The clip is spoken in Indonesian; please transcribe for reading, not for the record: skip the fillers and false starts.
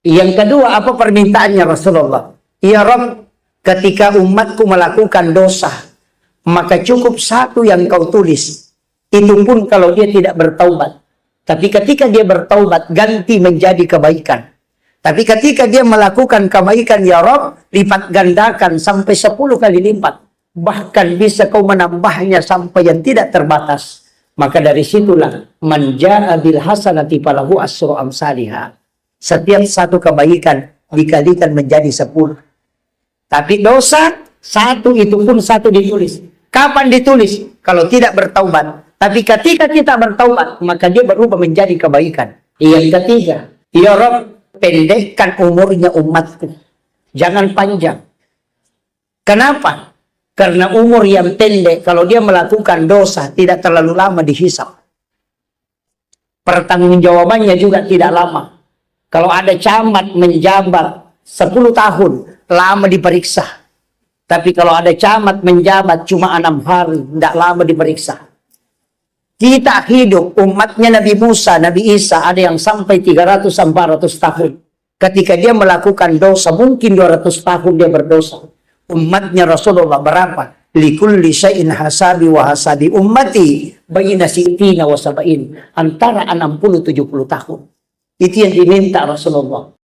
Yang kedua, apa permintaannya Rasulullah? Ya Rabb, ketika umatku melakukan dosa, maka cukup satu yang kau tulis. Itu pun kalau dia tidak bertaubat. Tapi ketika dia bertaubat, ganti menjadi kebaikan. Tapi ketika dia melakukan kebaikan, ya Rabb, lipat gandakan sampai 10 kali lipat. Bahkan bisa kau menambahnya sampai yang tidak terbatas. Maka dari situlah, man jaa bil hasanati falahu asyru amsalihha. Setiap satu kebaikan dikalikan menjadi 10. Tapi dosa, satu itu pun satu ditulis. Kapan ditulis? Kalau tidak bertaubat. Tapi ketika kita bertaubat, maka dia berubah menjadi kebaikan. Yang ketiga, ya Rabb, pendekkan umurnya umatku. Jangan panjang. Kenapa? Karena umur yang pendek, kalau dia melakukan dosa, tidak terlalu lama dihisap. Pertanggungjawabannya juga tidak lama. Kalau ada camat menjabat 10 tahun, lama diperiksa. Tapi kalau ada camat menjabat cuma 6 hari, tidak lama diperiksa. Kita hidup, umatnya Nabi Musa, Nabi Isa, ada yang sampai 300-400 tahun. Ketika dia melakukan dosa, mungkin 200 tahun dia berdosa. Umatnya Rasulullah berapa? Likulli syai'in hasabi wa hasabi ummati baina sittina wa sab'in. Antara 60-70 tahun. Itu yang diminta Rasulullah.